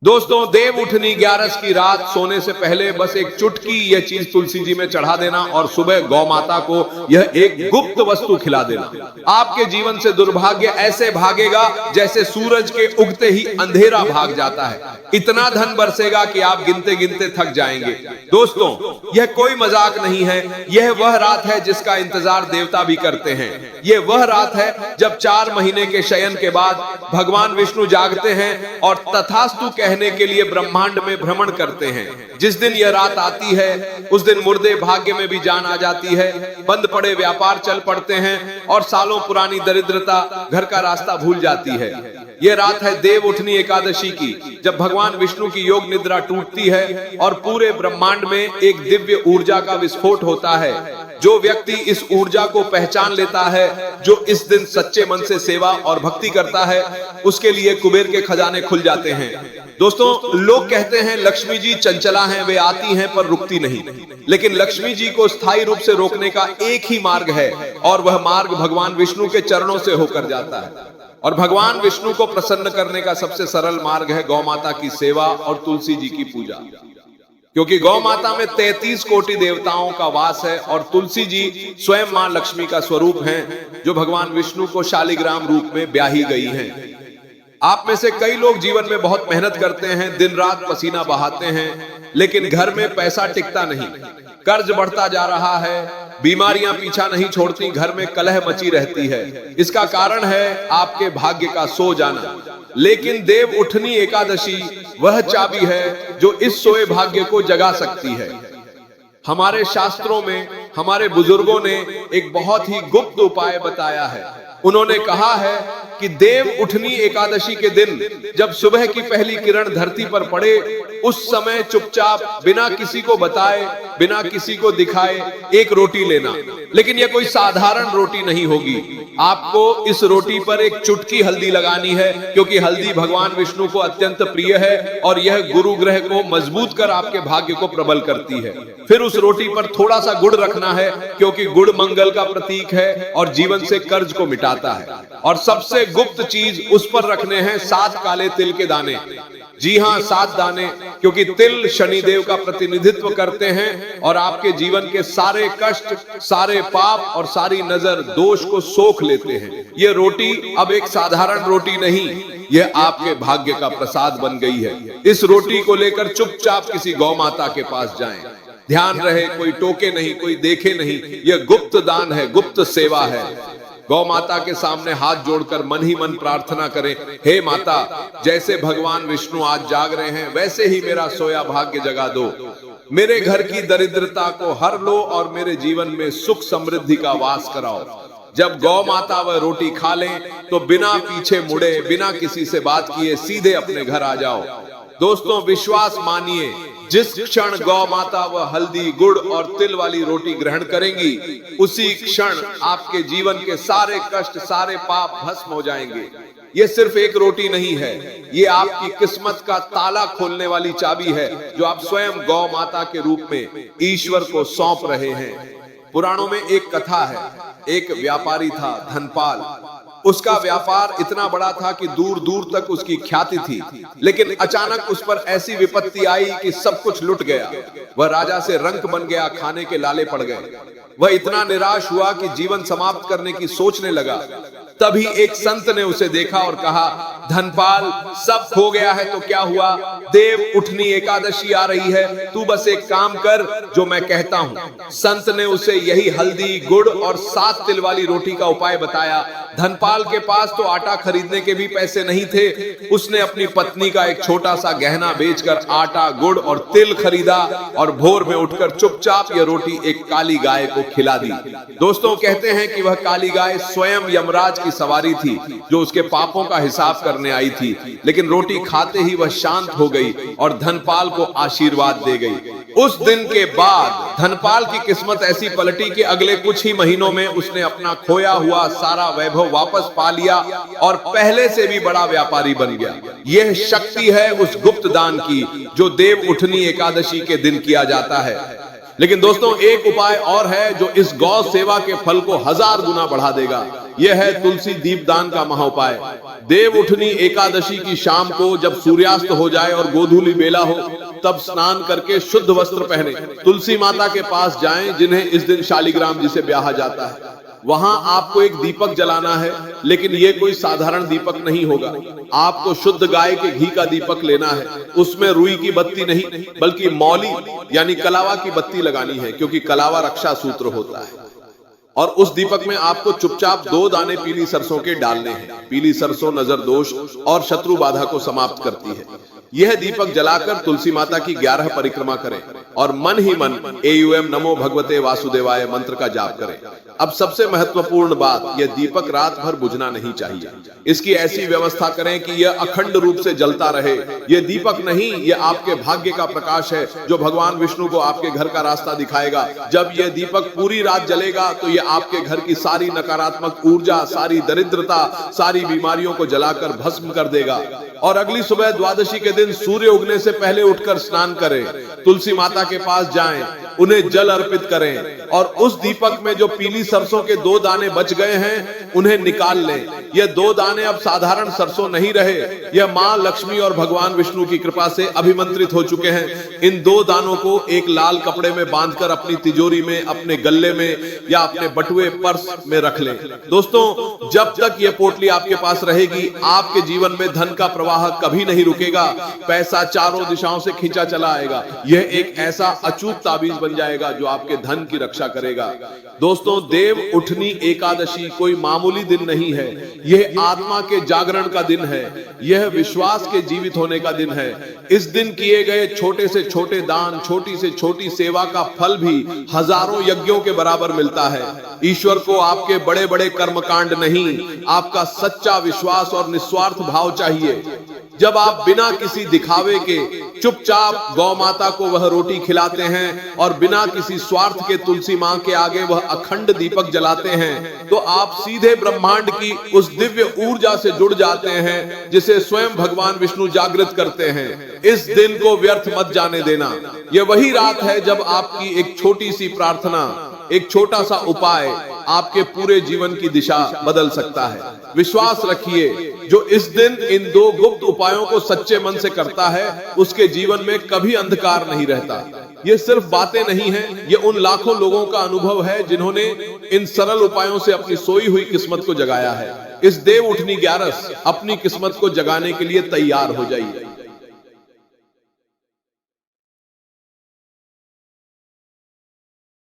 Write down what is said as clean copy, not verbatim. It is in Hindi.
दोस्तों, देव उठनी 11 की रात सोने से पहले बस एक चुटकी यह चीज तुलसी जी में चढ़ा देना और सुबह गौ माता को यह एक गुप्त वस्तु खिला देना। आपके जीवन से दुर्भाग्य ऐसे भागेगा जैसे सूरज के उगते ही अंधेरा भाग जाता है। इतना धन बरसेगा कि आप गिनते गिनते थक जाएंगे। दोस्तों, यह कोई मजाक नहीं है। यह वह रात है जिसका इंतजार देवता भी करते हैं। यह वह रात है जब 4 महीने के शयन के बाद भगवान विष्णु जागते हैं और तथास्तु कहने के लिए ब्रह्मांड में भ्रमण करते हैं। जिस दिन यह रात आती है उस दिन मुर्दे भाग्य में भी जान आ जाती है, बंद पड़े व्यापार चल पड़ते हैं और सालों पुरानी दरिद्रता घर का रास्ता भूल जाती है। यह रात है देव उठनी एकादशी की, जब भगवान विष्णु की योग निद्रा टूटती है और पूरे ब्रह्मांड में एक दिव्य ऊर्जा का विस्फोट होता है। जो व्यक्ति इस ऊर्जा को पहचान लेता है, जो इस दिन सच्चे मन से सेवा और भक्ति करता है, उसके लिए कुबेर के खजाने खुल जाते हैं। दोस्तों, लोग कहते हैं लक्ष्मी जी चंचला हैं, वे आती हैं पर रुकती नहीं। लेकिन लक्ष्मी जी को स्थायी रूप से रोकने का एक ही मार्ग है और वह मार्ग भगवान विष्णु के चरणों से होकर जाता है। और भगवान विष्णु को प्रसन्न करने का सबसे सरल मार्ग है गौ माता की सेवा और तुलसी जी की पूजा। क्योंकि गौ माता में 33 कोटि देवताओं का वास है और तुलसी जी स्वयं मां लक्ष्मी का स्वरूप हैं, जो भगवान विष्णु को शालिग्राम रूप में ब्याही गई हैं। आप में से कई लोग जीवन में बहुत मेहनत करते हैं, दिन रात पसीना बहाते हैं, लेकिन घर में पैसा टिकता नहीं, कर्ज बढ़ता जा रहा है, बीमारियां पीछा नहीं छोड़ती, घर में कलह मची रहती है। इसका कारण है आपके भाग्य का सो जाना। लेकिन देव उठनी एकादशी वह चाबी है जो इस सोए भाग्य को जगा सकती है। हमारे शास्त्रों में हमारे बुजुर्गों ने एक बहुत ही गुप्त उपाय बताया है। उन्होंने कहा है कि देव उठनी एकादशी के दिन जब सुबह की पहली किरण धरती पर पड़े, उस समय चुपचाप बिना किसी को बताए, बिना किसी को दिखाए एक रोटी लेना। लेकिन यह कोई साधारण रोटी नहीं होगी। आपको इस रोटी पर एक चुटकी हल्दी लगानी है, क्योंकि हल्दी भगवान विष्णु को अत्यंत प्रिय है और यह गुरु ग्रह को मजबूत कर आपके भाग्य को प्रबल करती है। फिर उस रोटी पर थोड़ा सा गुड़ रखना है, क्योंकि गुड़ मंगल का प्रतीक है और जीवन से कर्ज को मिटाता है। और सबसे गुप्त चीज उस पर रखने हैं 7 काले तिल के दाने। जी हां, 7 दाने, क्योंकि तिल शनिदेव का प्रतिनिधित्व करते हैं और आपके जीवन के सारे कष्ट, सारे पाप और सारी नजर दोष को सोख लेते हैं। यह रोटी अब एक साधारण रोटी नहीं, यह आपके भाग्य का प्रसाद बन गई है। इस रोटी को लेकर चुपचाप किसी गौ माता के पास जाएं। ध्यान रहे, कोई टोके नहीं, कोई देखे नहीं। यह गुप्त दान है, गुप्त सेवा है। गौ माता के सामने हाथ जोड़कर मन ही मन प्रार्थना करें, हे माता, जैसे भगवान विष्णु आज जाग रहे हैं, वैसे ही मेरा सोया भाग्य जगा दो। मेरे घर की दरिद्रता को हर लो और मेरे जीवन में सुख समृद्धि का वास कराओ। जब गौ माता वह रोटी खा लें तो बिना पीछे मुड़े, बिना किसी से बात किए सीधे अपने घर आ जाओ। दोस्तों, विश्वास मानिए, जिस क्षण गौ माता वह हल्दी, गुड़ और तिल वाली रोटी ग्रहण करेंगी, उसी क्षण आपके जीवन के सारे कष्ट, सारे पाप भस्म हो जाएंगे। ये सिर्फ एक रोटी नहीं है, ये आपकी किस्मत का ताला खोलने वाली चाबी है, जो आप स्वयं गौ माता के रूप में ईश्वर को सौंप रहे हैं। पुराणों में एक कथा है। एक व्यापारी था, धनपाल। उसका व्यापार इतना बड़ा था कि दूर दूर तक उसकी ख्याति थी, लेकिन अचानक उस पर ऐसी विपत्ति आई कि सब कुछ लुट गया। वह राजा से रंक बन गया, खाने के लाले पड़ गए। वह इतना निराश हुआ कि जीवन समाप्त करने की सोचने लगा। तभी एक संत ने उसे देखा और कहा, धनपाल, सब खो गया है तो क्या हुआ, देव उठनी एकादशी आ रही है, तू बस एक काम कर जो मैं कहता हूं। संत ने उसे यही हल्दी, गुड़ और 7 तिल वाली रोटी का उपाय बताया। धनपाल के पास तो आटा खरीदने के भी पैसे नहीं थे। उसने अपनी पत्नी का एक छोटा सा गहना बेचकर आटा, गुड़ और तिल खरीदा और भोर में उठकर चुपचाप यह रोटी एक काली गाय को खिला दी। दोस्तों, कहते हैं कि वह काली गाय स्वयं यमराज की सवारी थी, जो उसके पापों का हिसाब करने आई थी। लेकिन रोटी खाते ही वह शांत हो गई और धनपाल को आशीर्वाद दे गई। उस दिन के बाद धनपाल की किस्मत ऐसी पलटी कि अगले कुछ ही महीनों में उसने अपना खोया हुआ सारा वैभव वापस पा लिया और पहले से भी बड़ा व्यापारी बन गया। यह शक्ति है उस गुप्त दान की, जो देव उठनी एकादशी के दिन किया जाता है। लेकिन दोस्तों, एक उपाय और है जो इस गौ सेवा के फल को 1000 गुना बढ़ा देगा। यह है तुलसी दीपदान का महाउपाय। देव उठनी एकादशी की शाम को जब सूर्यास्त हो जाए और गोधूली बेला हो, तब स्नान करके शुद्ध वस्त्र पहने तुलसी माता के पास जाएं, जिन्हें इस दिन शालिग्राम जी से ब्याहा जाता है। वहां आपको एक दीपक जलाना है, लेकिन यह कोई साधारण दीपक नहीं होगा। आपको शुद्ध गाय के घी का दीपक लेना है। उसमें रुई की बत्ती नहीं, बल्कि मौली यानी कलावा की बत्ती लगानी है, क्योंकि कलावा रक्षा सूत्र होता है। और उस दीपक में आपको चुपचाप 2 दाने पीली सरसों के डालने हैं। पीली सरसों नजर दोष और शत्रु बाधा को समाप्त करती है। यह दीपक जलाकर तुलसी माता की 11 परिक्रमा करें और मन ही मन AUM नमो भगवते वासुदेवाय मंत्र का जाप करें। अब सबसे महत्वपूर्ण बात, यह दीपक रात भर बुझना नहीं चाहिए। इसकी ऐसी व्यवस्था करें कि यह अखंड रूप से जलता रहे। यह दीपक नहीं, यह आपके भाग्य का प्रकाश है, जो भगवान विष्णु को आपके घर का रास्ता दिखाएगा। जब यह दीपक पूरी रात जलेगा तो यह आपके घर की सारी नकारात्मक ऊर्जा, सारी दरिद्रता, सारी बीमारियों को जलाकर भस्म कर देगा। और अगली सुबह द्वादशी के दिन सूर्य उगने से पहले उठकर स्नान करें, तुलसी माता के पास जाएं, उन्हें जल अर्पित करें और उस दीपक में जो पीली सरसों के 2 दाने बच गए हैं उन्हें निकाल लें। यह 2 दाने अब साधारण सरसों नहीं रहे, यह मां लक्ष्मी और भगवान विष्णु की कृपा से अभिमंत्रित हो चुके हैं। इन 2 दानों को एक लाल कपड़े में बांधकर अपनी तिजोरी में, अपने गले में या अपने बटुए पर्स में रख लें। दोस्तों, जब तक यह पोटली आपके पास रहेगी, आपके जीवन में धन का प्रवाह कभी नहीं रुकेगा। पैसा चारों दिशाओं से खींचा चला आएगा। यह एक ऐसा अचूक ताबीज बन जाएगा जो आपके धन की रक्षा करेगा। दोस्तों, देव उठनी एकादशी कोई मामूली दिन नहीं है। यह आत्मा के जागरण का दिन है। यह विश्वास के जीवित होने का दिन है। इस दिन किए गए छोटे से छोटे दान, छोटी से छोटी सेवा का फल भी हजारों यज्ञों के बराबर मिलता है। ईश्वर को आपके बड़े बड़े कर्मकांड नहीं, आपका सच्चा विश्वास और निस्वार्थ भाव चाहिए। जब आप बिना किसी दिखावे के चुपचाप गौ माता को वह रोटी खिलाते हैं और बिना किसी स्वार्थ के तुलसी मां के आगे वह अखंड दीपक जलाते हैं, तो आप सीधे ब्रह्मांड की उस दिव्य ऊर्जा से जुड़ जाते हैं जिसे स्वयं भगवान विष्णु जागृत करते हैं। इस दिन को व्यर्थ मत जाने देना। यह वही रात है जब आपकी एक छोटी सी प्रार्थना, एक छोटा सा उपाय आपके पूरे जीवन की दिशा बदल सकता है। विश्वास रखिए, जो इस दिन इन 2 गुप्त उपायों को सच्चे मन से करता है, उसके जीवन में कभी अंधकार नहीं रहता। ये सिर्फ बातें नहीं हैं, ये उन लाखों लोगों का अनुभव है जिन्होंने इन सरल उपायों से अपनी सोई हुई किस्मत को जगाया है। इस देव उठनी 11 अपनी किस्मत को जगाने के लिए तैयार हो जाइए।